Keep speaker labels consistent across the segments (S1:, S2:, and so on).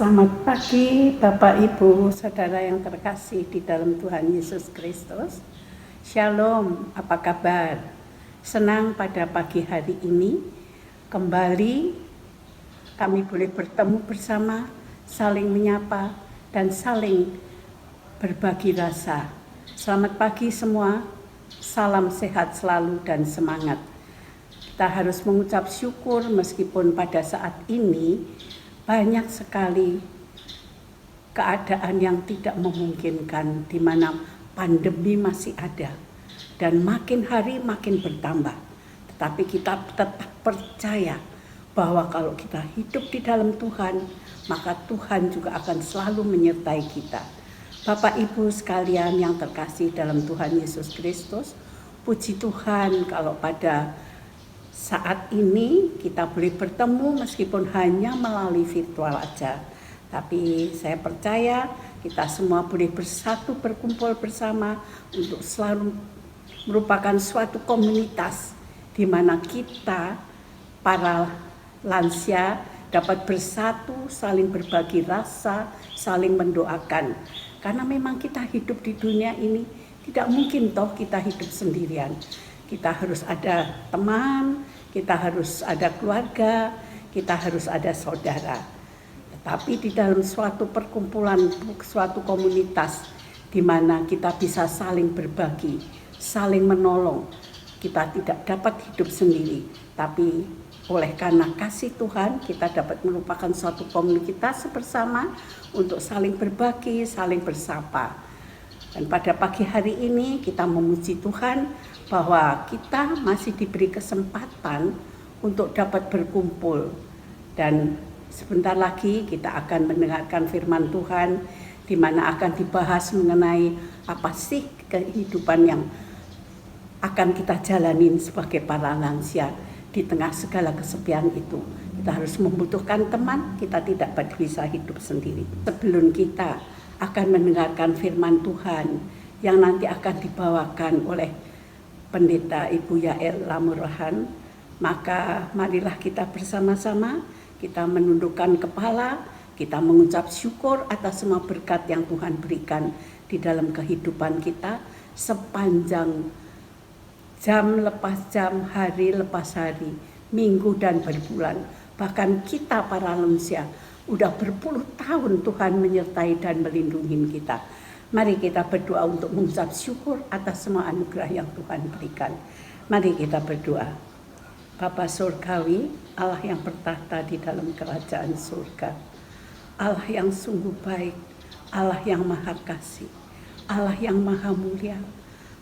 S1: Selamat pagi Bapak Ibu Saudara yang terkasih di dalam Tuhan Yesus Kristus. Shalom, apa kabar? Senang pada pagi hari ini kembali kami boleh bertemu bersama, saling menyapa dan saling berbagi rasa. Selamat pagi semua, salam sehat selalu dan semangat. Kita harus mengucap syukur meskipun pada saat ini banyak sekali keadaan yang tidak memungkinkan, di mana pandemi masih ada dan makin hari makin bertambah. Tetapi kita tetap percaya bahwa kalau kita hidup di dalam Tuhan, maka Tuhan juga akan selalu menyertai kita. Bapak Ibu sekalian yang terkasih dalam Tuhan Yesus Kristus, puji Tuhan kalau pada saat ini kita boleh bertemu meskipun hanya melalui virtual aja. Tapi saya percaya kita semua boleh bersatu berkumpul bersama untuk selalu merupakan suatu komunitas di mana kita para lansia dapat bersatu, saling berbagi rasa, saling mendoakan. Karena memang kita hidup di dunia ini tidak mungkin toh kita hidup sendirian. Kita harus ada teman, kita harus ada keluarga, kita harus ada saudara. Tetapi di dalam suatu perkumpulan, suatu komunitas di mana kita bisa saling berbagi, saling menolong. Kita tidak dapat hidup sendiri, tapi oleh karena kasih Tuhan kita dapat merupakan suatu komunitas bersama untuk saling berbagi, saling bersapa. Dan pada pagi hari ini kita memuji Tuhan bahwa kita masih diberi kesempatan untuk dapat berkumpul. Dan sebentar lagi kita akan mendengarkan firman Tuhan di mana akan dibahas mengenai apa sih kehidupan yang akan kita jalanin sebagai para lansia di tengah segala kesepian itu. Kita harus membutuhkan teman, kita tidak bisa hidup sendiri. Sebelum kita akan mendengarkan firman Tuhan yang nanti akan dibawakan oleh Pendeta Ibu Yael Lamurahan, maka marilah kita bersama-sama, kita menundukkan kepala, kita mengucap syukur atas semua berkat yang Tuhan berikan di dalam kehidupan kita sepanjang jam lepas jam, hari lepas hari, minggu dan berbulan. Bahkan kita para lansia udah berpuluh tahun Tuhan menyertai dan melindungi kita. Mari kita berdoa untuk mengucap syukur atas semua anugerah yang Tuhan berikan. Mari kita berdoa. Bapa Surgawi, Allah yang bertahta di dalam kerajaan surga, Allah yang sungguh baik, Allah yang maha kasih, Allah yang maha mulia,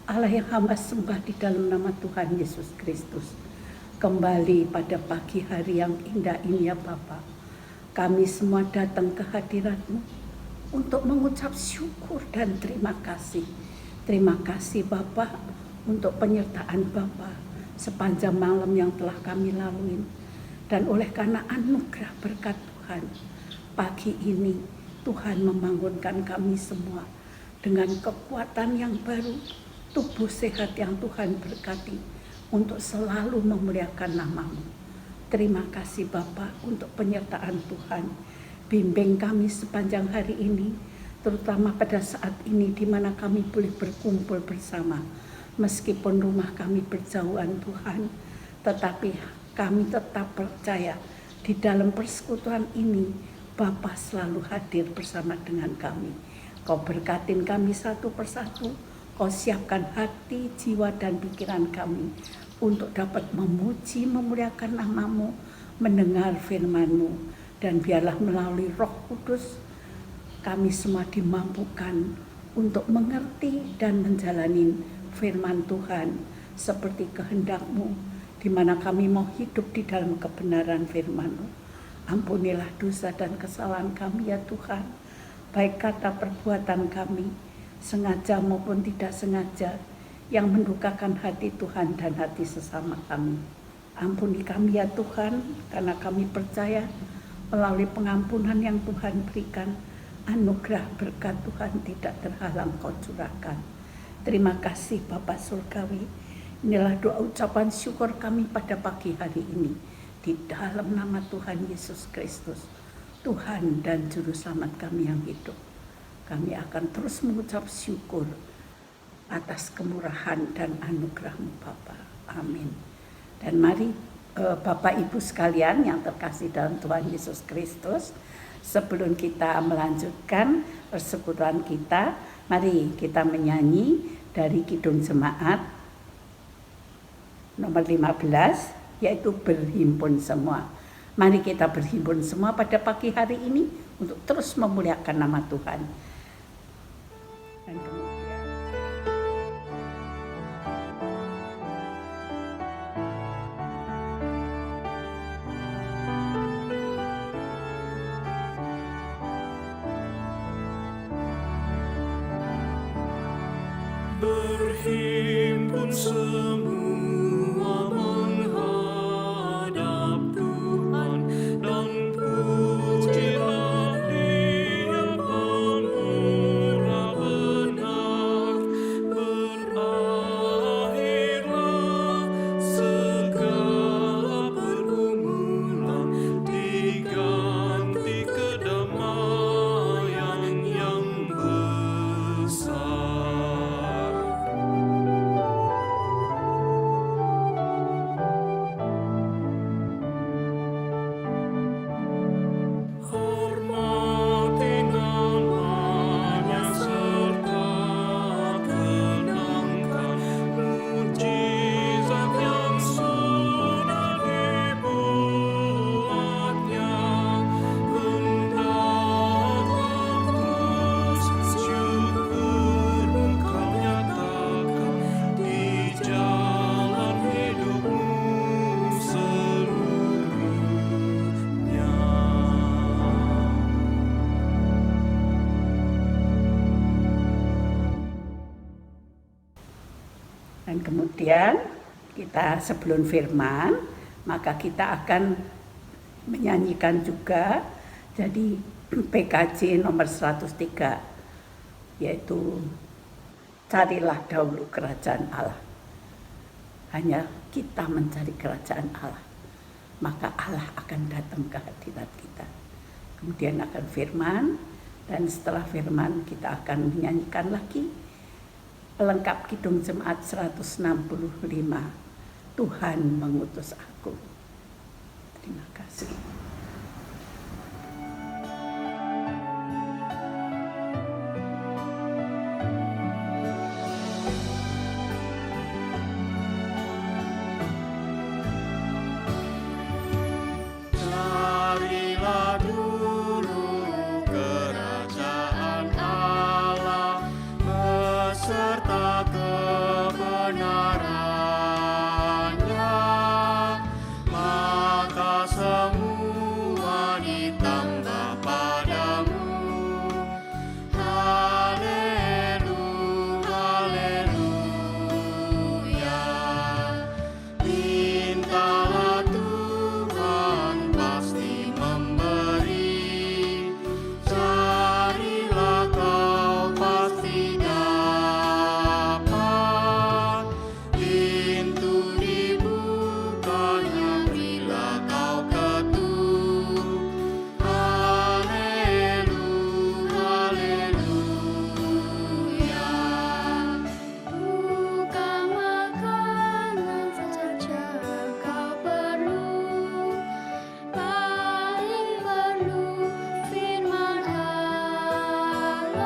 S1: Allah yang hamba sembah di dalam nama Tuhan Yesus Kristus. Kembali pada pagi hari yang indah ini ya Bapa, kami semua datang ke hadirat-Mu untuk mengucap syukur dan terima kasih. Terima kasih Bapak untuk penyertaan Bapak sepanjang malam yang telah kami lalui. Dan oleh karena anugerah berkat Tuhan, pagi ini Tuhan membangunkan kami semua dengan kekuatan yang baru, tubuh sehat yang Tuhan berkati untuk selalu memuliakan nama-Mu. Terima kasih Bapak untuk penyertaan Tuhan. Bimbing kami sepanjang hari ini, terutama pada saat ini di mana kami boleh berkumpul bersama. Meskipun rumah kami berjauhan Tuhan, tetapi kami tetap percaya di dalam persekutuan ini Bapa selalu hadir bersama dengan kami. Kau berkatin kami satu persatu, Kau siapkan hati, jiwa dan pikiran kami untuk dapat memuji, memuliakan nama-Mu, mendengar firman-Mu. Dan biarlah melalui Roh Kudus kami semua dimampukan untuk mengerti dan menjalani firman Tuhan seperti kehendak-Mu, di mana kami mau hidup di dalam kebenaran firman-Mu. Ampunilah dosa dan kesalahan kami ya Tuhan, baik kata perbuatan kami, sengaja maupun tidak sengaja, yang mendukakan hati Tuhan dan hati sesama kami. Ampuni kami ya Tuhan, karena kami percaya melalui pengampunan yang Tuhan berikan, anugerah berkat Tuhan tidak terhalang Kau curahkan. Terima kasih Bapak Surgawi. Inilah doa ucapan syukur kami pada pagi hari ini. Di dalam nama Tuhan Yesus Kristus. Tuhan dan Juru Selamat kami yang hidup. Kami akan terus mengucap syukur atas kemurahan dan anugerah-Mu Bapa. Amin. Dan mari Bapak Ibu sekalian yang terkasih dalam Tuhan Yesus Kristus, sebelum kita melanjutkan persekutuan kita, mari kita menyanyi dari Kidung Jemaat nomor 15, yaitu berhimpun semua. Mari kita berhimpun semua pada pagi hari ini untuk terus memuliakan nama Tuhan. Dan kemudian
S2: berhimpun semua menghadap Tuhan, dan pujilah Dia pemurah benar. Berakhirlah segala pergumulan, diganti kedamaian yang besar. Hormati namanya serta kenangkan mujizat yang sudah dibuatnya. Hendaklah terus syukur Engkau nyatakan di jalan hidupmu seluruhnya.
S1: Dan kemudian kita sebelum firman, maka kita akan menyanyikan juga jadi PKJ nomor 103, yaitu carilah dahulu kerajaan Allah. Hanya kita mencari kerajaan Allah, maka Allah akan datang ke hadirat kita. Kemudian akan firman, dan setelah firman kita akan menyanyikan lagi pelengkap Kidung Jemaat 165, Tuhan mengutus aku. Terima kasih.
S2: Carilah dulu kerajaan Allah beserta kebenarannya, maka semua ditambah padamu. Haleluya, haleluya. Mintalah Tuhan pasti memberi, carilah kau pasti dapat. Pintu dibukanya bila kau ketuk. Haleluya, haleluya.
S3: Bukan makanan saja kau perlu, paling perlu firman Allah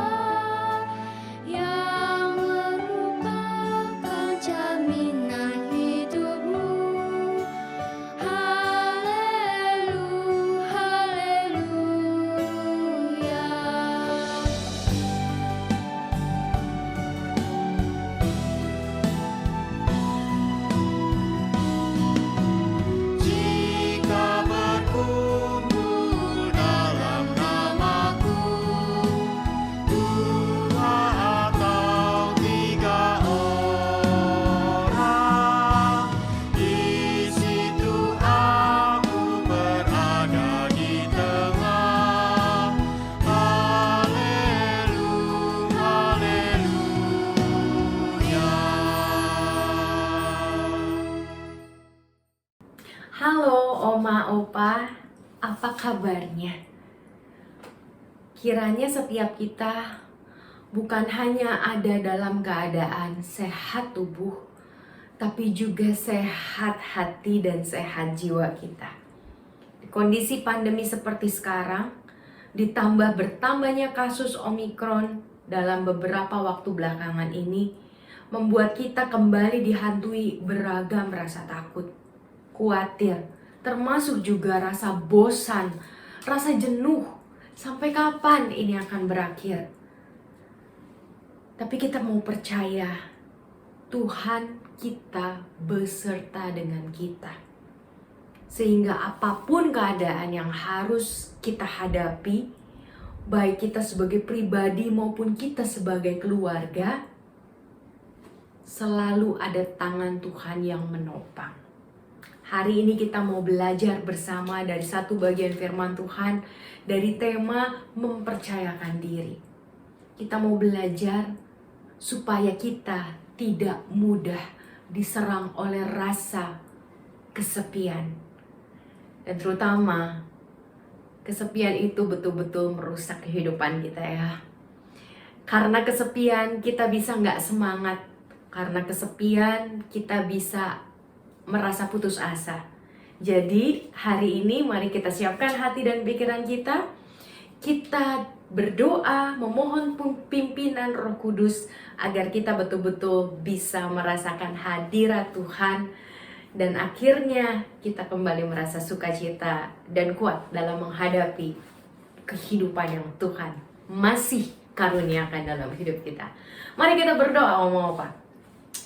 S3: yang merupakan jaminan hidupmu. Haleluya, haleluya.
S2: Jika berkumpul dalam namaku, dua atau tiga orang, di situ aku berada di tengah. Haleluya, haleluya.
S4: Halo Oma Opa, apa kabarnya? Kiranya setiap kita bukan hanya ada dalam keadaan sehat tubuh, tapi juga sehat hati dan sehat jiwa kita. Di kondisi pandemi seperti sekarang, ditambah bertambahnya kasus Omikron dalam beberapa waktu belakangan ini, membuat kita kembali dihantui beragam rasa takut, khawatir, termasuk juga rasa bosan, rasa jenuh. Sampai kapan ini akan berakhir? Tapi kita mau percaya Tuhan kita beserta dengan kita. Sehingga apapun keadaan yang harus kita hadapi, baik kita sebagai pribadi maupun kita sebagai keluarga, selalu ada tangan Tuhan yang menopang. Hari ini kita mau belajar bersama dari satu bagian firman Tuhan dari tema mempercayakan diri. Kita mau belajar supaya kita tidak mudah diserang oleh rasa kesepian. Dan terutama kesepian itu betul-betul merusak kehidupan kita ya. Karena kesepian kita bisa nggak semangat. Karena kesepian kita bisa merasa putus asa. Jadi hari ini mari kita siapkan hati dan pikiran kita. Kita berdoa memohon pimpinan Roh Kudus agar kita betul-betul bisa merasakan hadirat Tuhan. Dan akhirnya kita kembali merasa sukacita dan kuat dalam menghadapi kehidupan yang Tuhan masih karuniakan dalam hidup kita. Mari kita berdoa, ngomong apa?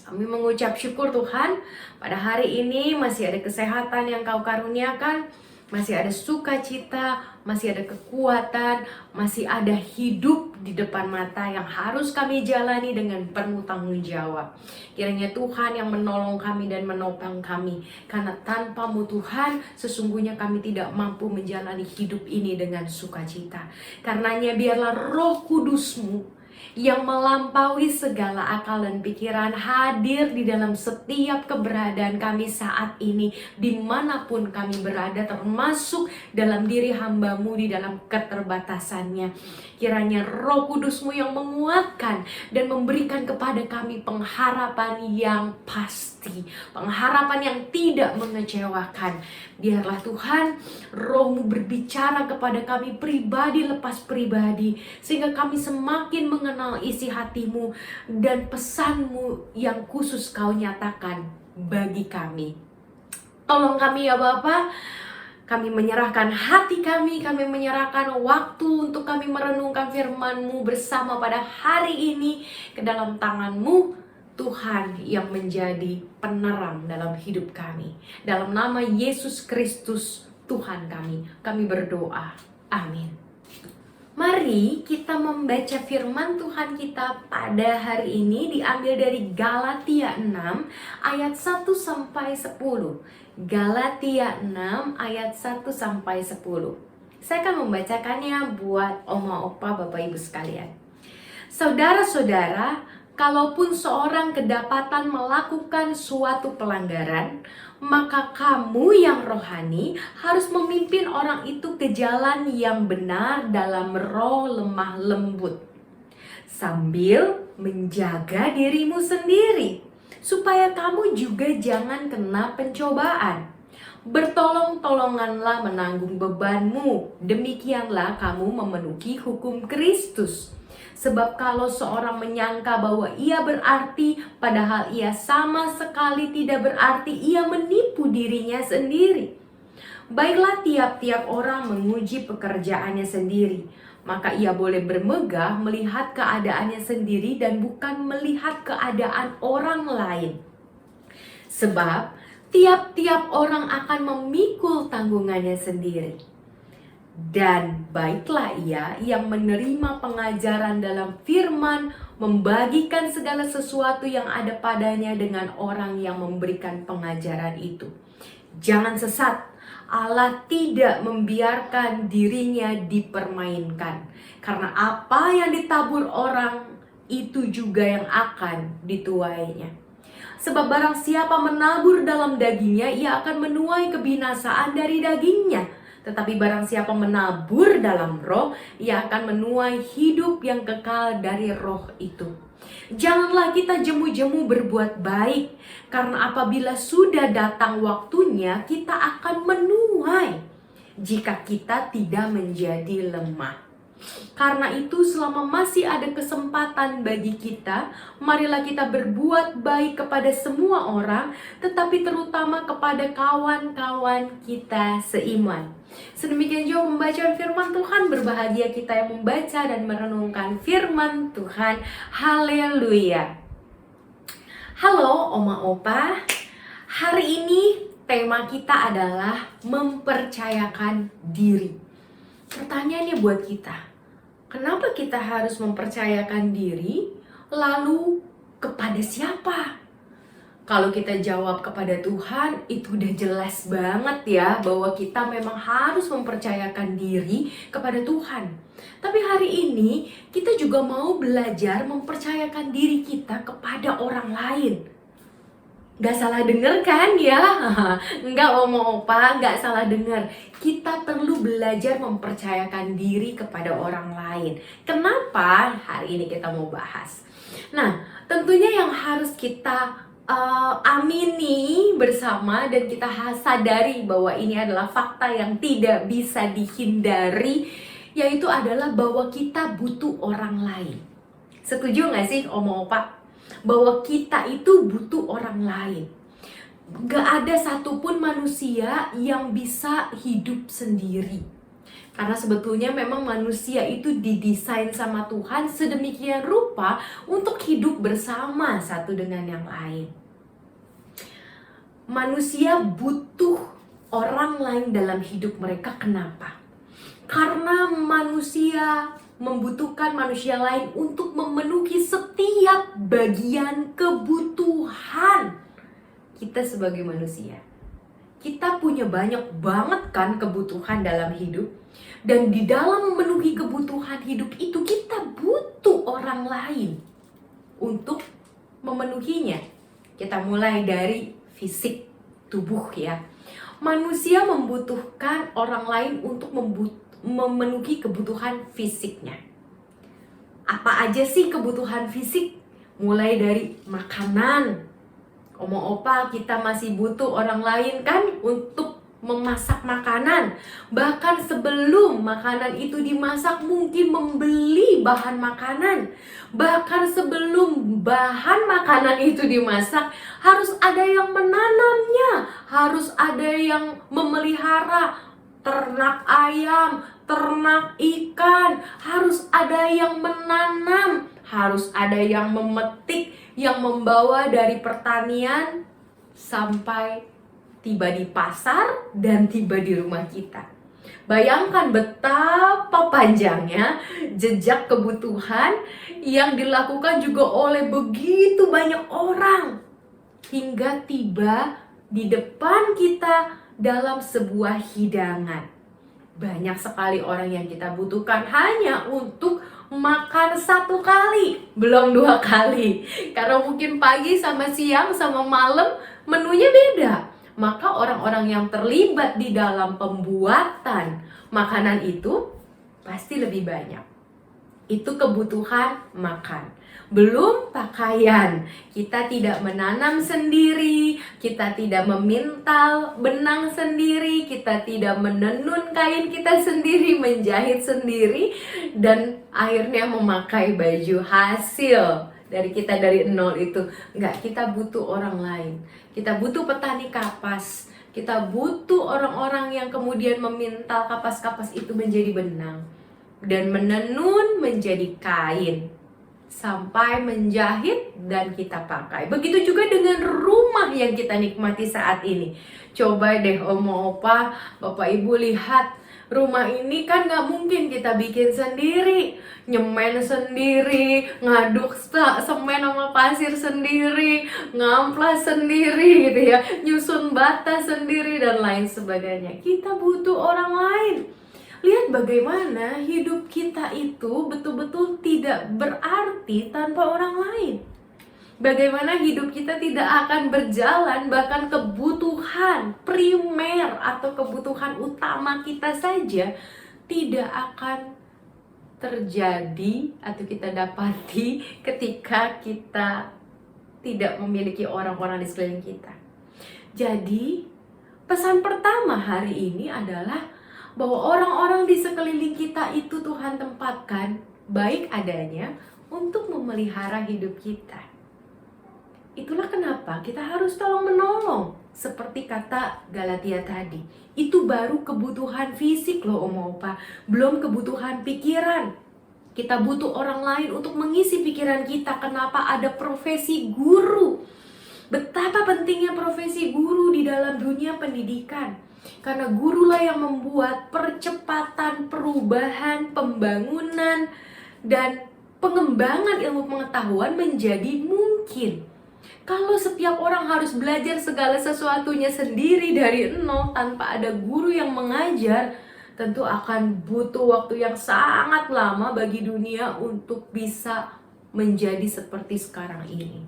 S4: Kami mengucap syukur Tuhan, pada hari ini masih ada kesehatan yang Kau karuniakan, masih ada sukacita, masih ada kekuatan, masih ada hidup di depan mata yang harus kami jalani dengan penuh tanggung jawab. Kiranya Tuhan yang menolong kami dan menopang kami, karena tanpa-Mu Tuhan sesungguhnya kami tidak mampu menjalani hidup ini dengan sukacita. Karenanya biarlah Roh Kudus-Mu yang melampaui segala akal dan pikiran hadir di dalam setiap keberadaan kami saat ini, dimanapun kami berada, termasuk dalam diri hamba-Mu di dalam keterbatasannya. Kiranya Roh Kudus-Mu yang menguatkan dan memberikan kepada kami pengharapan yang pasti, pengharapan yang tidak mengecewakan. Biarlah Tuhan Roh-Mu berbicara kepada kami pribadi lepas pribadi, sehingga kami semakin mengenal isi hati-Mu dan pesan-Mu yang khusus Kau nyatakan bagi kami. Tolong kami ya Bapa. Kami menyerahkan hati kami menyerahkan waktu untuk kami merenungkan firman-Mu bersama pada hari ini ke dalam tangan-Mu, Tuhan yang menjadi penerang dalam hidup kami. Dalam nama Yesus Kristus Tuhan kami berdoa. Amin. Mari kita membaca firman Tuhan kita pada hari ini diambil dari Galatia 6 ayat 1 sampai 10. Galatia 6 ayat 1 sampai 10. Saya akan membacakannya buat oma opa bapak ibu sekalian. Saudara-saudara, kalaupun seorang kedapatan melakukan suatu pelanggaran, maka kamu yang rohani harus memimpin orang itu ke jalan yang benar dalam roh lemah lembut, sambil menjaga dirimu sendiri, supaya kamu juga jangan kena pencobaan. Bertolong-tolonganlah menanggung bebanmu, demikianlah kamu memenuhi hukum Kristus. Sebab kalau seorang menyangka bahwa ia berarti, padahal ia sama sekali tidak berarti, ia menipu dirinya sendiri. Baiklah tiap-tiap orang menguji pekerjaannya sendiri, maka ia boleh bermegah melihat keadaannya sendiri dan bukan melihat keadaan orang lain. Sebab tiap-tiap orang akan memikul tanggungannya sendiri. Dan baiklah ia yang menerima pengajaran dalam firman, membagikan segala sesuatu yang ada padanya dengan orang yang memberikan pengajaran itu. Jangan sesat, Allah tidak membiarkan dirinya dipermainkan. Karena apa yang ditabur orang, itu juga yang akan dituainya. Sebab barang siapa menabur dalam dagingnya, ia akan menuai kebinasaan dari dagingnya. Tetapi barang siapa menabur dalam roh, ia akan menuai hidup yang kekal dari roh itu. Janganlah kita jemu-jemu berbuat baik, karena apabila sudah datang waktunya, kita akan menuai jika kita tidak menjadi lemah. Karena itu selama masih ada kesempatan bagi kita, marilah kita berbuat baik kepada semua orang, tetapi terutama kepada kawan-kawan kita seiman. Sedemikian juga pembacaan firman Tuhan, berbahagia kita yang membaca dan merenungkan firman Tuhan. Haleluya. Halo Oma Opa, hari ini tema kita adalah mempercayakan diri. Pertanyaannya buat kita, kenapa kita harus mempercayakan diri? Lalu kepada siapa? Kalau kita jawab kepada Tuhan, itu udah jelas banget ya bahwa kita memang harus mempercayakan diri kepada Tuhan. Tapi hari ini kita juga mau belajar mempercayakan diri kita kepada orang lain. Gak salah denger kan ya? Enggak Oma Opa, gak salah denger. Kita perlu belajar mempercayakan diri kepada orang lain. Kenapa? Hari ini kita mau bahas. Nah, tentunya yang harus kita amini bersama dan kita sadari bahwa ini adalah fakta yang tidak bisa dihindari, yaitu adalah bahwa kita butuh orang lain. Setuju gak sih Oma Opa? Bahwa kita itu butuh orang lain. Gak ada satupun manusia yang bisa hidup sendiri. Karena sebetulnya memang manusia itu didesain sama Tuhan sedemikian rupa untuk hidup bersama satu dengan yang lain. Manusia butuh orang lain dalam hidup mereka. Kenapa? Karena manusia membutuhkan manusia lain untuk memenuhi setiap bagian kebutuhan kita sebagai manusia. Kita punya banyak banget kan kebutuhan dalam hidup, dan di dalam memenuhi kebutuhan hidup itu kita butuh orang lain untuk memenuhinya. Kita mulai dari fisik tubuh ya. Manusia membutuhkan orang lain untuk memenuhi kebutuhan fisiknya. Apa aja sih kebutuhan fisik? Mulai dari makanan. Oma Opa, kita masih butuh orang lain kan untuk memasak makanan. Bahkan sebelum makanan itu dimasak, mungkin membeli bahan makanan. Bahkan sebelum bahan makanan itu dimasak, harus ada yang menanamnya, harus ada yang memelihara ternak ayam, ternak ikan, harus ada yang menanam, harus ada yang memetik, yang membawa dari pertanian sampai tiba di pasar dan tiba di rumah kita. Bayangkan betapa panjangnya jejak kebutuhan yang dilakukan juga oleh begitu banyak orang hingga tiba di depan kita dalam sebuah hidangan. Banyak sekali orang yang kita butuhkan hanya untuk makan satu kali, belum dua kali. Karena mungkin pagi sama siang sama malam menunya beda. Maka orang-orang yang terlibat di dalam pembuatan makanan itu pasti lebih banyak. Itu kebutuhan makan. Belum pakaian, kita tidak menanam sendiri, kita tidak memintal benang sendiri, kita tidak menenun kain kita sendiri, menjahit sendiri, dan akhirnya memakai baju hasil dari kita dari nol itu. Enggak, kita butuh orang lain. Kita butuh petani kapas, kita butuh orang-orang yang kemudian memintal kapas-kapas itu menjadi benang dan menenun menjadi kain, sampai menjahit dan kita pakai. Begitu juga dengan rumah yang kita nikmati saat ini. Coba deh Oma Opa, Bapak Ibu lihat, rumah ini kan gak mungkin kita bikin sendiri. Nyemen sendiri, ngaduk semen sama pasir sendiri, ngamplas sendiri gitu ya, nyusun bata sendiri dan lain sebagainya. Kita butuh orang lain. Lihat bagaimana hidup kita itu betul-betul tidak berarti tanpa orang lain. Bagaimana hidup kita tidak akan berjalan, bahkan kebutuhan primer atau kebutuhan utama kita saja tidak akan terjadi atau kita dapati ketika kita tidak memiliki orang-orang di sekeliling kita. Jadi, pesan pertama hari ini adalah bahwa orang-orang di sekeliling kita itu Tuhan tempatkan baik adanya untuk memelihara hidup kita. Itulah kenapa kita harus tolong-menolong. Seperti kata Galatia tadi, itu baru kebutuhan fisik loh Oma Opa, belum kebutuhan pikiran. Kita butuh orang lain untuk mengisi pikiran kita. Kenapa ada profesi guru? Betapa pentingnya profesi guru di dalam dunia pendidikan. Karena gurulah yang membuat percepatan, perubahan, pembangunan, dan pengembangan ilmu pengetahuan menjadi mungkin. Kalau setiap orang harus belajar segala sesuatunya sendiri dari nol tanpa ada guru yang mengajar, tentu akan butuh waktu yang sangat lama bagi dunia untuk bisa menjadi seperti sekarang ini.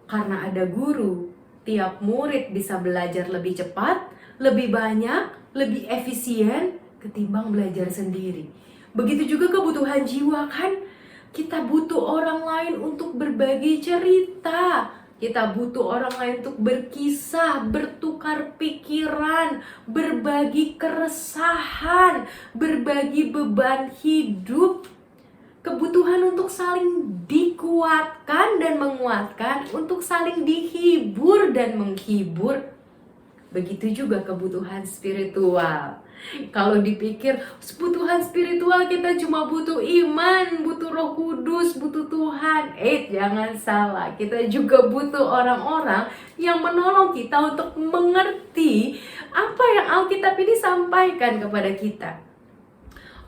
S4: Karena ada guru, tiap murid bisa belajar lebih cepat, lebih banyak, lebih efisien ketimbang belajar sendiri. Begitu juga kebutuhan jiwa kan? Kita butuh orang lain untuk berbagi cerita. Kita butuh orang lain untuk berkisah, bertukar pikiran, berbagi keresahan, berbagi beban hidup. Kebutuhan untuk saling dikuatkan dan menguatkan, untuk saling dihibur dan menghibur. Begitu juga kebutuhan spiritual. Kalau dipikir kebutuhan spiritual kita cuma butuh iman, butuh Roh Kudus, butuh Tuhan. Jangan salah, kita juga butuh orang-orang yang menolong kita untuk mengerti apa yang Alkitab ini sampaikan kepada kita.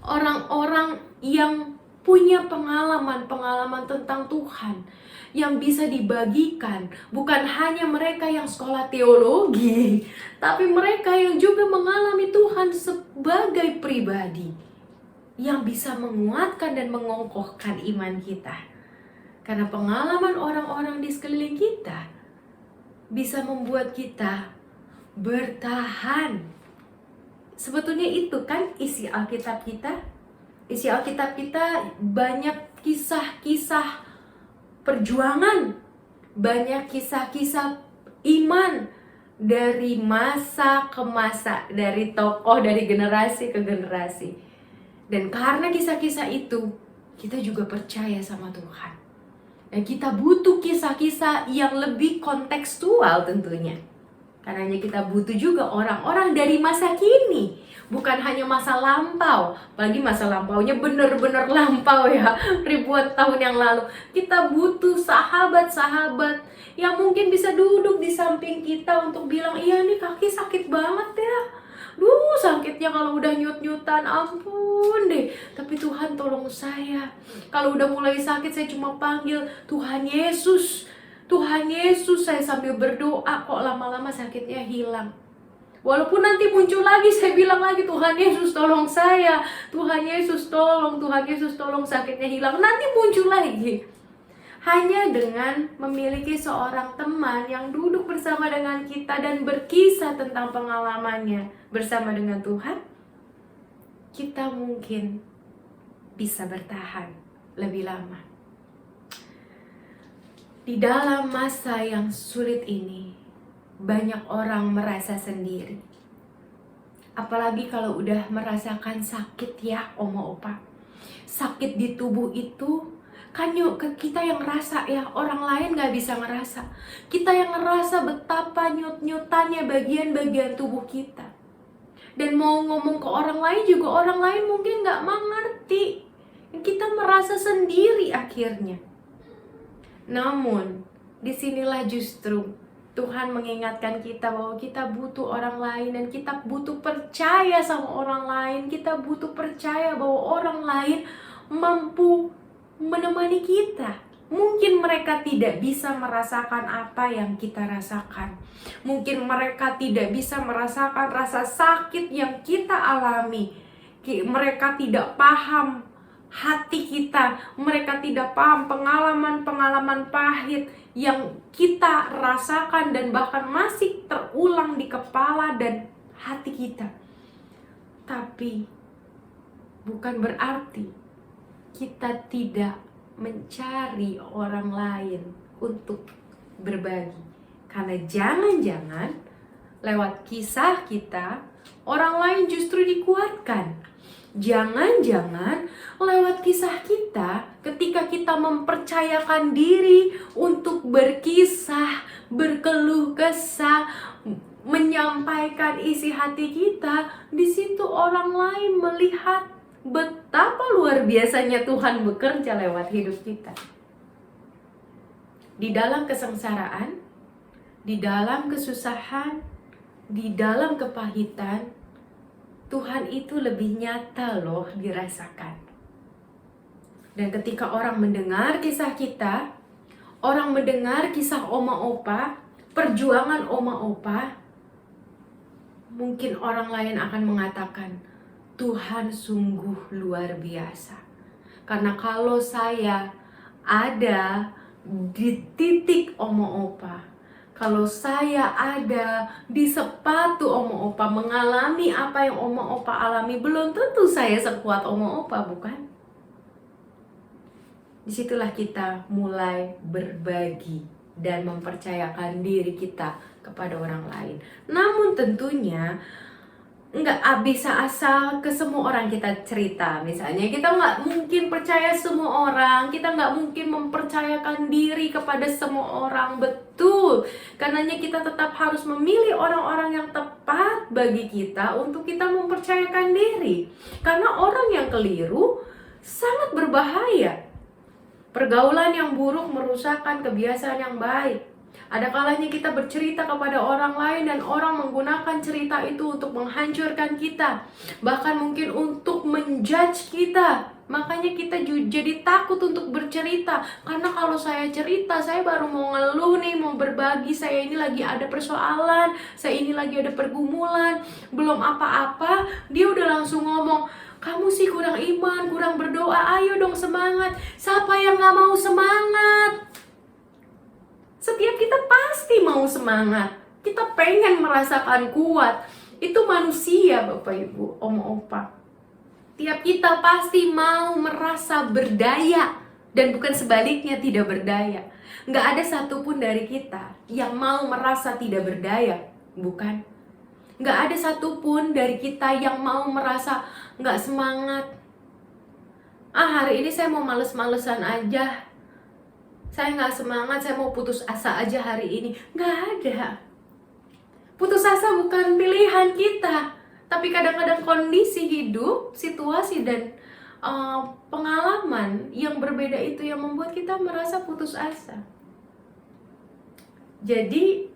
S4: Orang-orang yang punya pengalaman tentang Tuhan yang bisa dibagikan, bukan hanya mereka yang sekolah teologi, tapi mereka yang juga mengalami Tuhan sebagai pribadi yang bisa menguatkan dan mengokohkan iman kita. Karena pengalaman orang-orang di sekeliling kita bisa membuat kita bertahan. Sebetulnya itu kan isi Alkitab kita. Isi Alkitab kita banyak kisah-kisah perjuangan, banyak kisah-kisah iman dari masa ke masa, dari tokoh, dari generasi ke generasi. Dan karena kisah-kisah itu, kita juga percaya sama Tuhan. Dan kita butuh kisah-kisah yang lebih kontekstual tentunya. Karena kita butuh juga orang-orang dari masa kini, bukan hanya masa lampau. Apalagi masa lampaunya benar-benar lampau ya, ribuan tahun yang lalu. Kita butuh sahabat-sahabat yang mungkin bisa duduk di samping kita untuk bilang, iya nih kaki sakit banget ya. Sakitnya kalau udah nyut-nyutan, ampun deh. Tapi Tuhan tolong saya. Kalau udah mulai sakit saya cuma panggil Tuhan Yesus. Tuhan Yesus, saya sambil berdoa kok lama-lama sakitnya hilang. Walaupun nanti muncul lagi, saya bilang lagi, Tuhan Yesus tolong saya, Tuhan Yesus tolong, Tuhan Yesus tolong, sakitnya hilang. Nanti muncul lagi. Hanya dengan memiliki seorang teman yang duduk bersama dengan kita dan berkisah tentang pengalamannya bersama dengan Tuhan, kita mungkin bisa bertahan lebih lama. Di dalam masa yang sulit ini, banyak orang merasa sendiri. Apalagi kalau udah merasakan sakit ya, Oma Opa. Sakit di tubuh itu, kan kita yang ngerasa ya, orang lain gak bisa ngerasa. Kita yang ngerasa betapa nyut-nyutannya bagian-bagian tubuh kita. Dan mau ngomong ke orang lain juga, orang lain mungkin gak mengerti. Kita merasa sendiri akhirnya. Namun, disinilah justru Tuhan mengingatkan kita bahwa kita butuh orang lain dan kita butuh percaya sama orang lain. Kita butuh percaya bahwa orang lain mampu menemani kita. Mungkin mereka tidak bisa merasakan apa yang kita rasakan. Mungkin mereka tidak bisa merasakan rasa sakit yang kita alami. Mereka tidak paham hati kita. Mereka tidak paham pengalaman-pengalaman pahit yang kita rasakan dan bahkan masih terulang di kepala dan hati kita. Tapi bukan berarti kita tidak mencari orang lain untuk berbagi. Karena jangan-jangan lewat kisah kita, orang lain justru dikuatkan. Jangan-jangan lewat kisah kita, ketika kita mempercayakan diri untuk berkisah, berkeluh kesah, menyampaikan isi hati kita, di situ orang lain melihat betapa luar biasanya Tuhan bekerja lewat hidup kita. Di dalam kesengsaraan, di dalam kesusahan, di dalam kepahitan, Tuhan itu lebih nyata loh dirasakan. Dan ketika orang mendengar kisah kita, orang mendengar kisah oma opa, perjuangan oma opa, mungkin orang lain akan mengatakan, Tuhan sungguh luar biasa. Karena kalau saya ada di titik oma opa, kalau saya ada di sepatu oma opa, mengalami apa yang oma opa alami, belum tentu saya sekuat oma opa, bukan? Disitulah kita mulai berbagi dan mempercayakan diri kita kepada orang lain. Namun tentunya nggak bisa asal ke semua orang kita cerita. Misalnya kita nggak mungkin percaya semua orang, kita nggak mungkin mempercayakan diri kepada semua orang, betul. Karenanya kita tetap harus memilih orang-orang yang tepat bagi kita untuk kita mempercayakan diri. Karena orang yang keliru sangat berbahaya. Pergaulan yang buruk merusakkan kebiasaan yang baik. Ada kalanya kita bercerita kepada orang lain dan orang menggunakan cerita itu untuk menghancurkan kita, bahkan mungkin untuk menjudge kita. Makanya kita jadi takut untuk bercerita, karena kalau saya cerita, saya baru mau ngeluh nih, mau berbagi, saya ini lagi ada persoalan, saya ini lagi ada pergumulan, belum apa-apa, dia udah langsung ngomong, kamu sih kurang iman, kurang berdoa, ayo dong semangat. Siapa yang gak mau semangat? Setiap kita pasti mau semangat. Kita pengen merasakan kuat. Itu manusia, Bapak Ibu, Oma Opa. Tiap kita pasti mau merasa berdaya. Dan bukan sebaliknya tidak berdaya. Nggak ada satupun dari kita yang mau merasa tidak berdaya. Bukan. Nggak ada satupun dari kita yang mau merasa nggak semangat. Hari ini saya mau males-malesan aja. Saya nggak semangat, saya mau putus asa aja hari ini. Nggak ada. Putus asa bukan pilihan kita. Tapi kadang-kadang kondisi hidup, situasi, dan pengalaman yang berbeda itu yang membuat kita merasa putus asa. Jadi,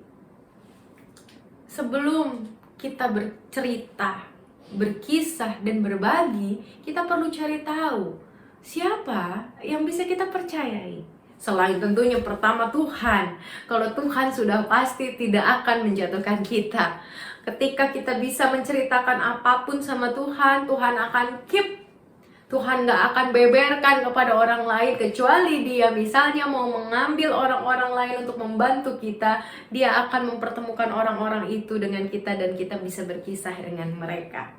S4: sebelum kita bercerita, berkisah, dan berbagi, kita perlu cari tahu siapa yang bisa kita percayai. Selain tentunya pertama Tuhan. Kalau Tuhan sudah pasti tidak akan menjatuhkan kita. Ketika kita bisa menceritakan apapun sama Tuhan, Tuhan akan keep. Tuhan gak akan beberkan kepada orang lain, kecuali dia misalnya mau mengambil orang-orang lain untuk membantu kita. Dia akan mempertemukan orang-orang itu dengan kita dan kita bisa berkisah dengan mereka.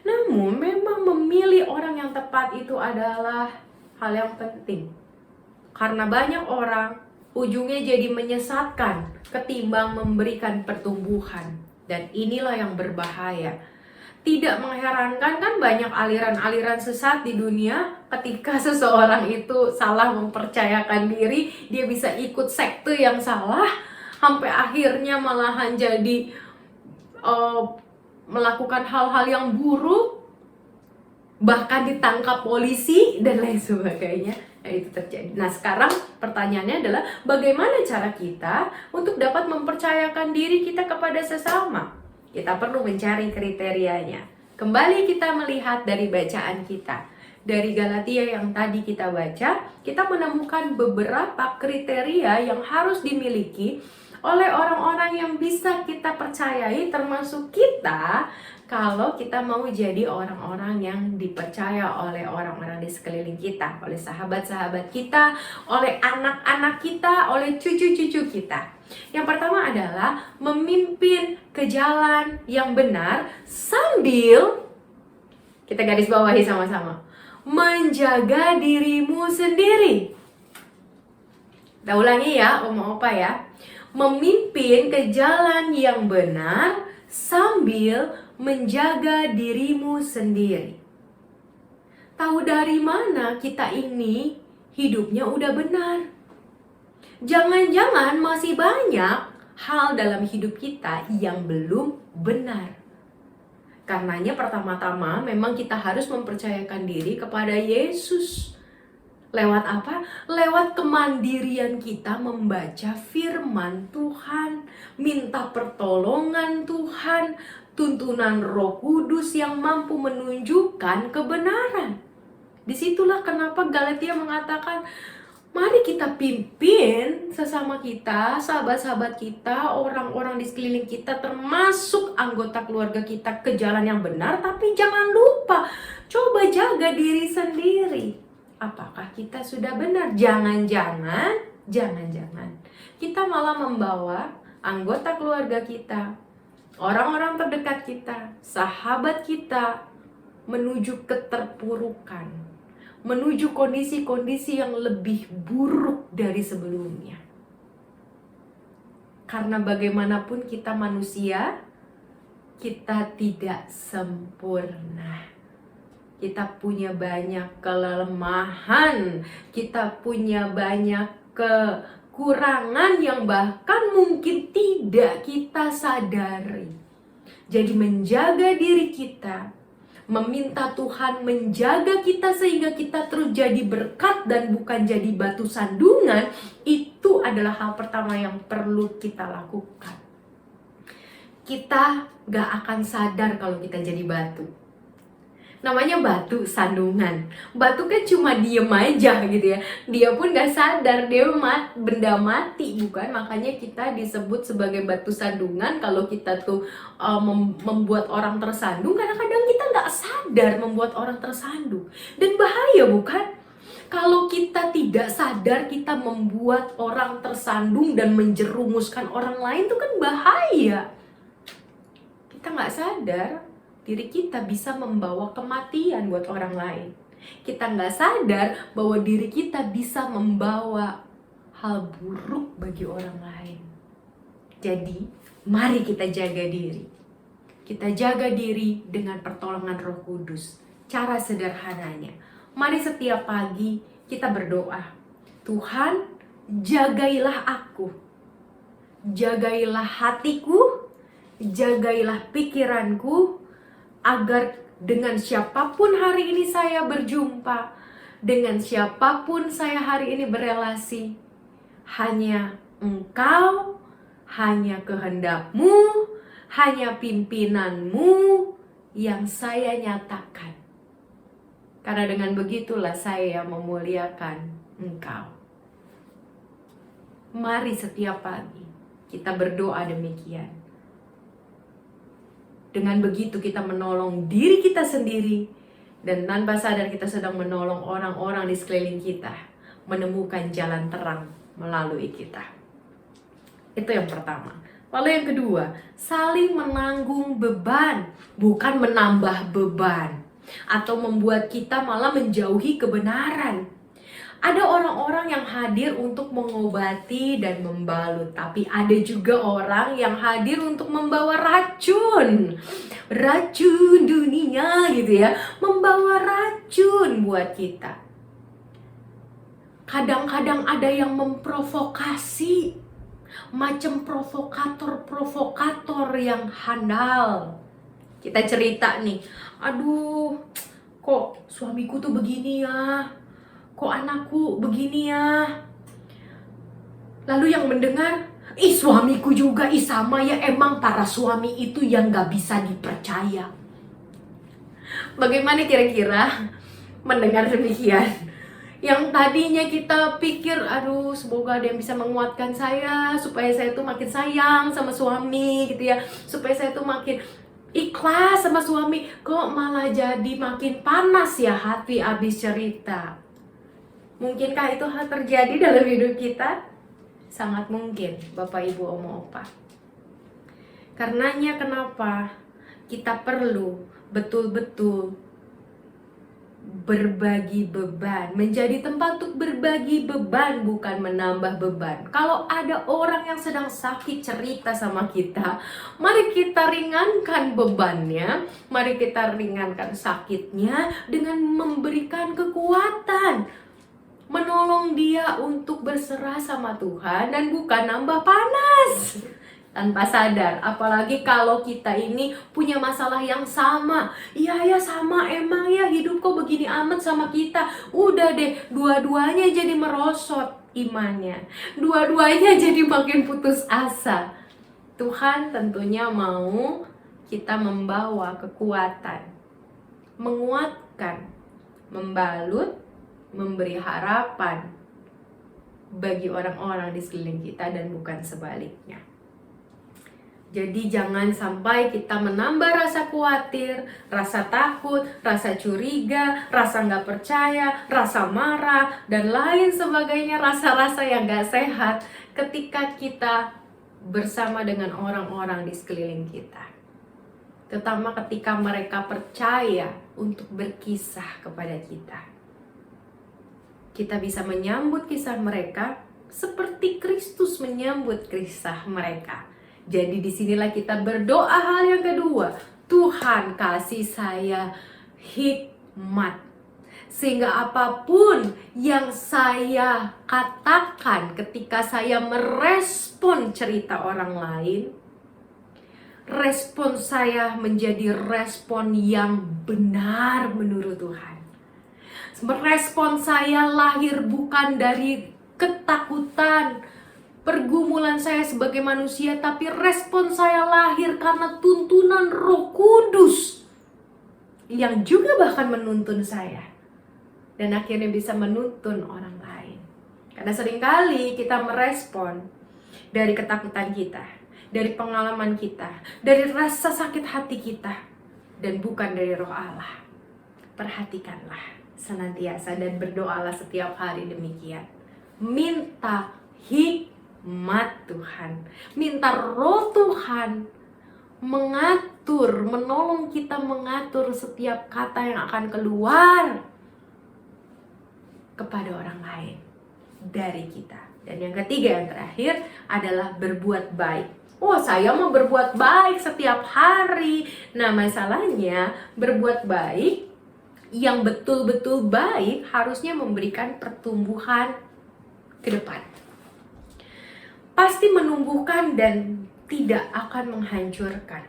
S4: Namun memang memilih orang yang tepat itu adalah hal yang penting. Karena banyak orang ujungnya jadi menyesatkan ketimbang memberikan pertumbuhan. Dan inilah yang berbahaya. Tidak mengherankan kan banyak aliran-aliran sesat di dunia. Ketika seseorang itu salah mempercayakan diri, dia bisa ikut sekte yang salah, sampai akhirnya malahan jadi melakukan hal-hal yang buruk, bahkan ditangkap polisi dan lain sebagainya. Itu terjadi. Nah, sekarang pertanyaannya adalah bagaimana cara kita untuk dapat mempercayakan diri kita kepada sesama? Kita perlu mencari kriterianya. Kembali kita melihat dari bacaan kita. Dari Galatia yang tadi kita baca, kita menemukan beberapa kriteria yang harus dimiliki oleh orang-orang yang bisa kita percayai, termasuk kita, kalau kita mau jadi orang-orang yang dipercaya oleh orang-orang di sekeliling kita, oleh sahabat-sahabat kita, oleh anak-anak kita, oleh cucu-cucu kita. Yang pertama adalah memimpin ke jalan yang benar sambil, kita garis bawahi sama-sama, menjaga dirimu sendiri. Kita ulangi ya, Oma Opa ya. Memimpin ke jalan yang benar sambil menjaga dirimu sendiri. Tahu dari mana kita ini hidupnya udah benar? Jangan-jangan masih banyak hal dalam hidup kita yang belum benar. Karenanya pertama-tama memang kita harus mempercayakan diri kepada Yesus. Lewat apa? Lewat kemandirian kita membaca firman Tuhan, minta pertolongan Tuhan, tuntunan Roh Kudus yang mampu menunjukkan kebenaran. Disitulah kenapa Galatia mengatakan, mari kita pimpin sesama kita, sahabat-sahabat kita, orang-orang di sekeliling kita, termasuk anggota keluarga kita ke jalan yang benar. Tapi jangan lupa, coba jaga diri sendiri. Apakah kita sudah benar? Jangan-jangan kita malah membawa anggota keluarga kita, orang-orang terdekat kita, sahabat kita menuju keterpurukan, menuju kondisi-kondisi yang lebih buruk dari sebelumnya. Karena bagaimanapun kita manusia, kita tidak sempurna. Kita punya banyak kelemahan, kita punya banyak kekurangan yang bahkan mungkin tidak kita sadari. Jadi menjaga diri kita, meminta Tuhan menjaga kita sehingga kita terus jadi berkat dan bukan jadi batu sandungan, itu adalah hal pertama yang perlu kita lakukan. Kita gak akan sadar kalau kita jadi batu. Namanya batu sandungan. Batu kan cuma diem aja gitu ya. Dia pun gak sadar, dia benda mati bukan? Makanya kita disebut sebagai batu sandungan. Kalau kita tuh membuat orang tersandung, kadang-kadang kita gak sadar membuat orang tersandung. Dan bahaya bukan? Kalau kita tidak sadar kita membuat orang tersandung dan menjerumuskan orang lain, itu kan bahaya. Kita gak sadar diri kita bisa membawa kematian buat orang lain. Kita nggak sadar bahwa diri kita bisa membawa hal buruk bagi orang lain. Jadi, mari kita jaga diri. Kita jaga diri dengan pertolongan Roh Kudus. Cara sederhananya, mari setiap pagi kita berdoa. Tuhan, jagailah aku. Jagailah hatiku, jagailah pikiranku, agar dengan siapapun hari ini saya berjumpa, dengan siapapun saya hari ini berelasi, hanya Engkau, hanya kehendakmu, hanya pimpinanmu yang saya nyatakan. Karena dengan begitulah saya memuliakan Engkau. Mari setiap pagi kita berdoa demikian. Dengan begitu kita menolong diri kita sendiri, dan tanpa sadar kita sedang menolong orang-orang di sekeliling kita menemukan jalan terang melalui kita. Itu yang pertama. Lalu yang kedua, saling menanggung beban, bukan menambah beban atau membuat kita malah menjauhi kebenaran. Ada orang-orang yang hadir untuk mengobati dan membalut, tapi ada juga orang yang hadir untuk membawa racun. Racun dunia gitu ya, membawa racun buat kita. Kadang-kadang ada yang memprovokasi, macam provokator-provokator yang handal. Kita cerita nih, aduh kok suamiku tuh begini ya, kok anakku begini ya. Lalu yang mendengar, ih suamiku juga, ih sama ya, emang para suami itu yang gak bisa dipercaya. Bagaimana kira-kira mendengar demikian? Yang tadinya kita pikir, aduh semoga ada yang bisa menguatkan saya supaya saya tuh makin sayang sama suami gitu ya, supaya saya tuh makin ikhlas sama suami, kok malah jadi makin panas ya hati abis cerita. Mungkinkah itu hal terjadi dalam hidup kita? Sangat mungkin, Bapak Ibu Oma Opa. Karenanya kenapa kita perlu betul-betul berbagi beban, menjadi tempat untuk berbagi beban, bukan menambah beban. Kalau ada orang yang sedang sakit cerita sama kita, mari kita ringankan bebannya, mari kita ringankan sakitnya dengan memberikan kekuatan, menolong dia untuk berserah sama Tuhan dan bukan nambah panas tanpa sadar. Apalagi kalau kita ini punya masalah yang sama. Iya ya sama, emang ya hidup kok begini amat sama kita. Udah deh, dua-duanya jadi merosot imannya, dua-duanya jadi makin putus asa. Tuhan tentunya mau kita membawa kekuatan, menguatkan, membalut, memberi harapan bagi orang-orang di sekeliling kita dan bukan sebaliknya. Jadi jangan sampai kita menambah rasa khawatir, rasa takut, rasa curiga, rasa nggak percaya, rasa marah, dan lain sebagainya, rasa-rasa yang nggak sehat ketika kita bersama dengan orang-orang di sekeliling kita. Terutama ketika mereka percaya untuk berkisah kepada kita. Kita bisa menyambut kisah mereka seperti Kristus menyambut kisah mereka. Jadi disinilah kita berdoa hal yang kedua. Tuhan kasih saya hikmat. Sehingga apapun yang saya katakan ketika saya merespon cerita orang lain, respon saya menjadi respon yang benar menurut Tuhan. Respon saya lahir bukan dari ketakutan, pergumulan saya sebagai manusia, tapi respon saya lahir karena tuntunan Roh Kudus yang juga bahkan menuntun saya dan akhirnya bisa menuntun orang lain. Karena seringkali kita merespon dari ketakutan kita, dari pengalaman kita, dari rasa sakit hati kita, dan bukan dari Roh Allah. Perhatikanlah senantiasa dan berdoalah setiap hari demikian. Minta hikmat Tuhan, minta Roh Tuhan mengatur, menolong kita mengatur setiap kata yang akan keluar kepada orang lain dari kita. Dan yang ketiga, yang terakhir adalah berbuat baik. Wah, saya mau berbuat baik setiap hari. Nah, masalahnya berbuat baik yang betul-betul baik harusnya memberikan pertumbuhan ke depan. Pasti menumbuhkan dan tidak akan menghancurkan.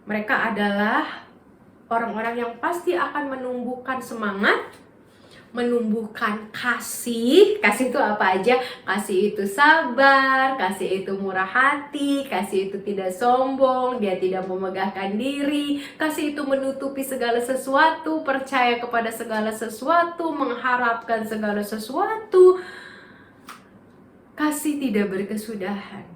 S4: Mereka adalah orang-orang yang pasti akan menumbuhkan semangat, menumbuhkan kasih. Kasih itu apa aja? Kasih itu sabar, kasih itu murah hati, kasih itu tidak sombong, dia tidak memegahkan diri, kasih itu menutupi segala sesuatu, percaya kepada segala sesuatu, mengharapkan segala sesuatu. Kasih tidak berkesudahan.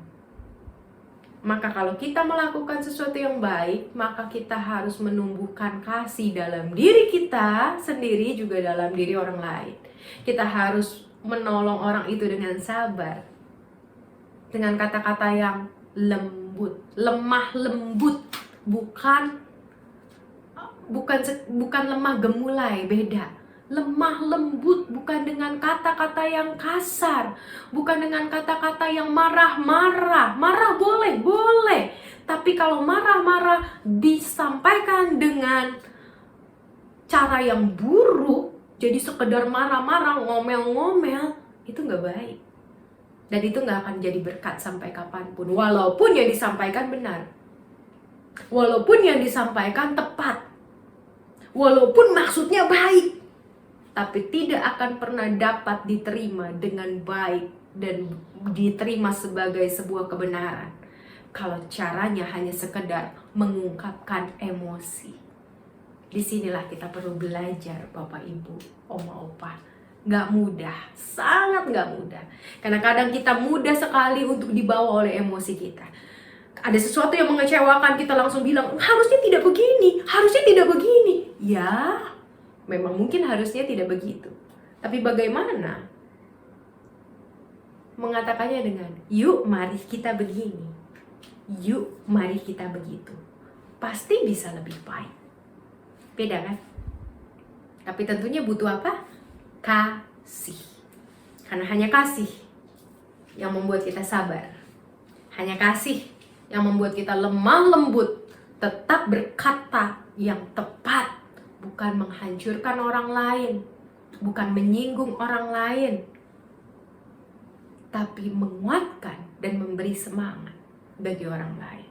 S4: Maka kalau kita melakukan sesuatu yang baik, maka kita harus menumbuhkan kasih dalam diri kita sendiri, juga dalam diri orang lain. Kita harus menolong orang itu dengan sabar, dengan kata-kata yang lembut, lemah lembut, bukan lemah gemulai, beda. Lemah lembut bukan dengan kata-kata yang kasar, bukan dengan kata-kata yang marah-marah. Marah boleh, tapi kalau marah-marah disampaikan dengan cara yang buruk, jadi sekedar marah-marah, ngomel-ngomel, itu gak baik. Dan itu gak akan jadi berkat sampai kapanpun, walaupun yang disampaikan benar, walaupun yang disampaikan tepat, walaupun maksudnya baik, tapi tidak akan pernah dapat diterima dengan baik dan diterima sebagai sebuah kebenaran kalau caranya hanya sekedar mengungkapkan emosi. Disinilah kita perlu belajar, Bapak Ibu, Oma Opa, Gak mudah, sangat gak mudah. Karena kadang kita mudah sekali untuk dibawa oleh emosi kita. Ada sesuatu yang mengecewakan, kita langsung bilang, harusnya tidak begini, harusnya tidak begini. Ya, memang mungkin harusnya tidak begitu. Tapi bagaimana mengatakannya dengan, yuk mari kita begini, yuk mari kita begitu. Pasti bisa lebih baik. Beda kan? Tapi tentunya butuh apa? Kasih. Karena hanya kasih yang membuat kita sabar. Hanya kasih yang membuat kita lemah lembut, tetap berkata yang tepat, bukan menghancurkan orang lain, bukan menyinggung orang lain, tapi menguatkan dan memberi semangat bagi orang lain.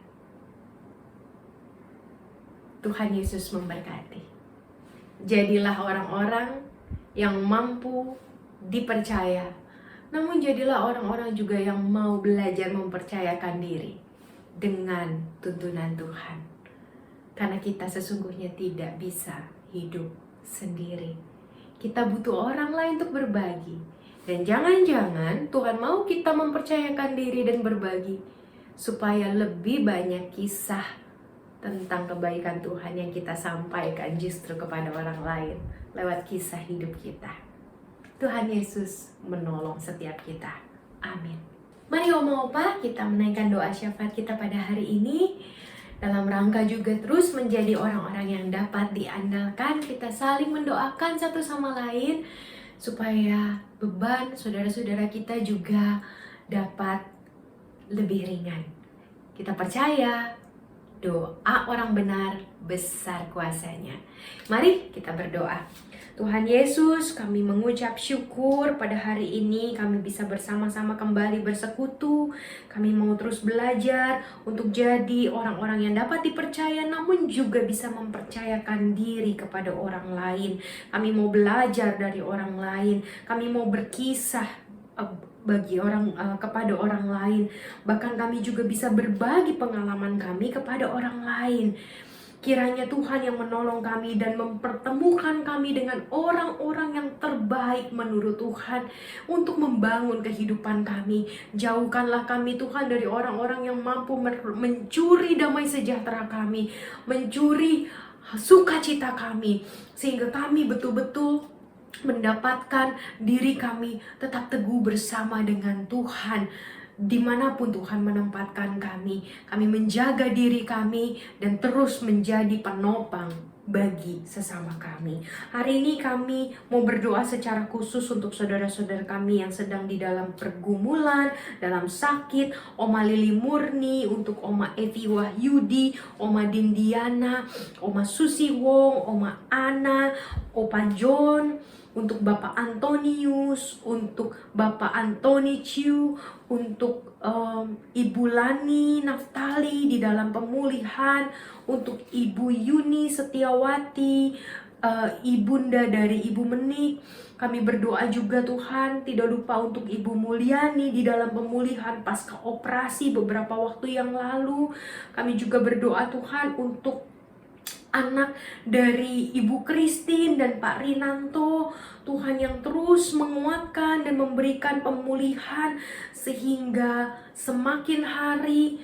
S4: Tuhan Yesus memberkati. Jadilah orang-orang yang mampu dipercaya, namun jadilah orang-orang juga yang mau belajar mempercayakan diri dengan tuntunan Tuhan. Karena kita sesungguhnya tidak bisa hidup sendiri. Kita butuh orang lain untuk berbagi. Dan jangan-jangan Tuhan mau kita mempercayakan diri dan berbagi supaya lebih banyak kisah tentang kebaikan Tuhan yang kita sampaikan justru kepada orang lain lewat kisah hidup kita. Tuhan Yesus menolong setiap kita. Amin. Mari Oma Opa kita menaikkan doa syafaat kita pada hari ini. Dalam rangka juga terus menjadi orang-orang yang dapat diandalkan, kita saling mendoakan satu sama lain supaya beban saudara-saudara kita juga dapat lebih ringan. Kita percaya doa orang benar besar kuasanya. Mari kita berdoa. Tuhan Yesus, kami mengucap syukur pada hari ini kami bisa bersama-sama kembali bersekutu. Kami mau terus belajar untuk jadi orang-orang yang dapat dipercaya namun juga bisa mempercayakan diri kepada orang lain. Kami mau belajar dari orang lain. Kami mau berkisah bagi orang kepada orang lain. Bahkan kami juga bisa berbagi pengalaman kami kepada orang lain. Kiranya Tuhan yang menolong kami dan mempertemukan kami dengan orang-orang yang terbaik menurut Tuhan untuk membangun kehidupan kami. Jauhkanlah kami Tuhan dari orang-orang yang mampu mencuri damai sejahtera kami, mencuri sukacita kami, sehingga kami betul-betul mendapatkan diri kami tetap teguh bersama dengan Tuhan. Dimanapun Tuhan menempatkan kami menjaga diri kami dan terus menjadi penopang bagi sesama kami. Hari ini kami mau berdoa secara khusus untuk saudara-saudara kami yang sedang di dalam pergumulan, dalam sakit. Oma Lili Murni, untuk Oma Evi Wahyudi, Oma Dindiana, Oma Susi Wong, Oma Ana, Opa John, untuk Bapak Antonius, untuk Bapak Antoni Chiu, untuk Ibu Lani Naftali di dalam pemulihan, untuk Ibu Yuni Setiawati, Ibunda dari Ibu Menik. Kami berdoa juga Tuhan, tidak lupa untuk Ibu Mulyani di dalam pemulihan pasca operasi beberapa waktu yang lalu. Kami juga berdoa Tuhan untuk anak dari Ibu Christine dan Pak Rinanto, Tuhan yang terus menguatkan dan memberikan pemulihan sehingga semakin hari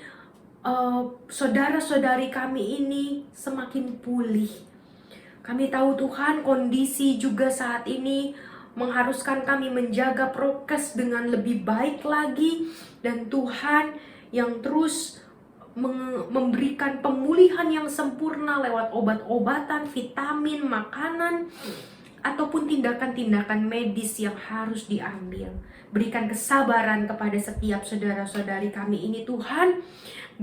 S4: saudara-saudari kami ini semakin pulih. Kami tahu Tuhan kondisi juga saat ini mengharuskan kami menjaga prokes dengan lebih baik lagi, dan Tuhan yang terus memberikan pemulihan yang sempurna lewat obat-obatan, vitamin, makanan, ataupun tindakan-tindakan medis yang harus diambil. Berikan kesabaran kepada setiap saudara-saudari kami ini Tuhan.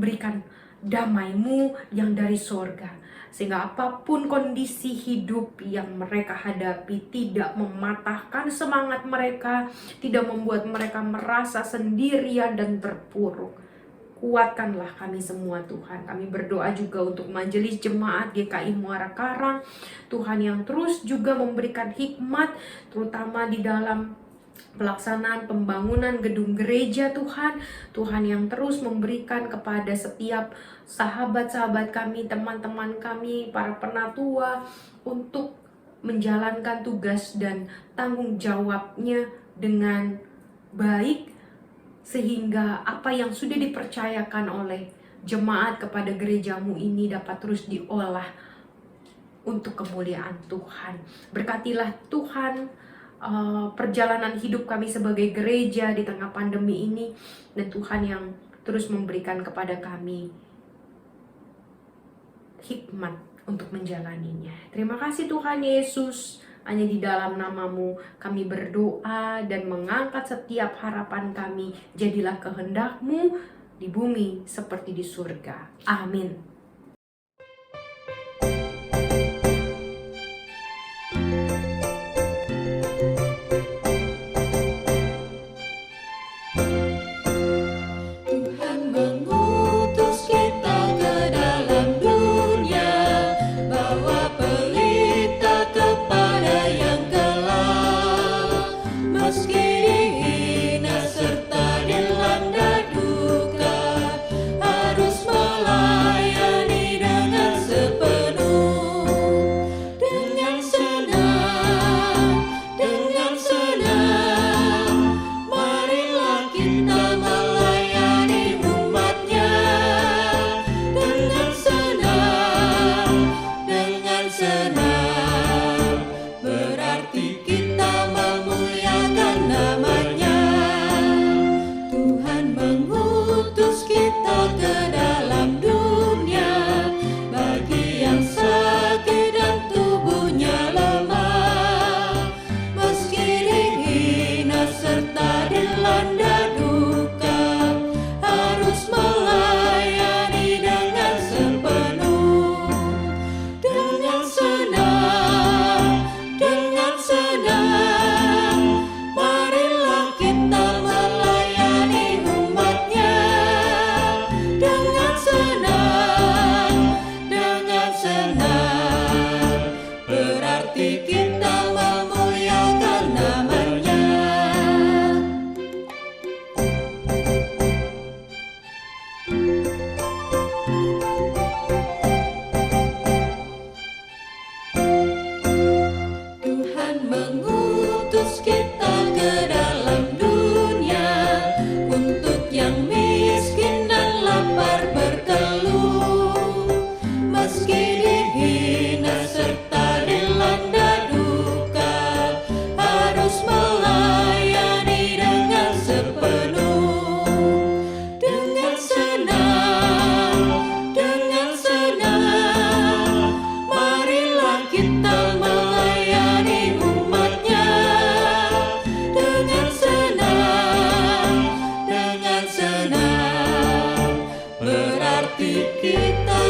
S4: Berikan damai-Mu yang dari sorga, sehingga apapun kondisi hidup yang mereka hadapi tidak mematahkan semangat mereka, tidak membuat mereka merasa sendirian dan terpuruk. Kuatkanlah kami semua Tuhan. Kami berdoa juga untuk Majelis Jemaat GKI Muara Karang, Tuhan yang terus juga memberikan hikmat terutama di dalam pelaksanaan pembangunan gedung gereja Tuhan. Tuhan yang terus memberikan kepada setiap sahabat-sahabat kami, teman-teman kami, para penatua untuk menjalankan tugas dan tanggung jawabnya dengan baik, sehingga apa yang sudah dipercayakan oleh jemaat kepada gerejamu ini dapat terus diolah untuk kemuliaan Tuhan. Berkatilah Tuhan perjalanan hidup kami sebagai gereja di tengah pandemi ini, dan Tuhan yang terus memberikan kepada kami hikmat untuk menjalaninya. Terima kasih Tuhan Yesus, hanya di dalam nama-Mu kami berdoa dan mengangkat setiap harapan kami. Jadilah kehendak-Mu di bumi seperti di surga. Amin.
S3: Tuhan mengutus kita ke dalam dunia, bawa pelita kepada yang gelap. Meski dihina serta dilanda duka, harus melayani dengan sepenuh. Dengan senang, marilah kita melayani umatnya. Dengan senang, berarti kita memuliakan namanya. Tuhan mengutus kita ke dalam dunia, bagi yang sakit dan tubuhnya lemah. Meski dihina serta dilanda duka, harus melayani dengan sepenuh. Dengan senang, marilah kita melayani umatnya. Dengan senang, berarti kita memuliakan namanya. Tuhan mengutus kita ke dalam dunia, untuk yang miskin dan lapar berkeluh. Meski dihina serta dilanda duka, harus melayani dengan sepenuh. Dengan senang, marilah kita melayani umatnya. Dengan senang, berarti kita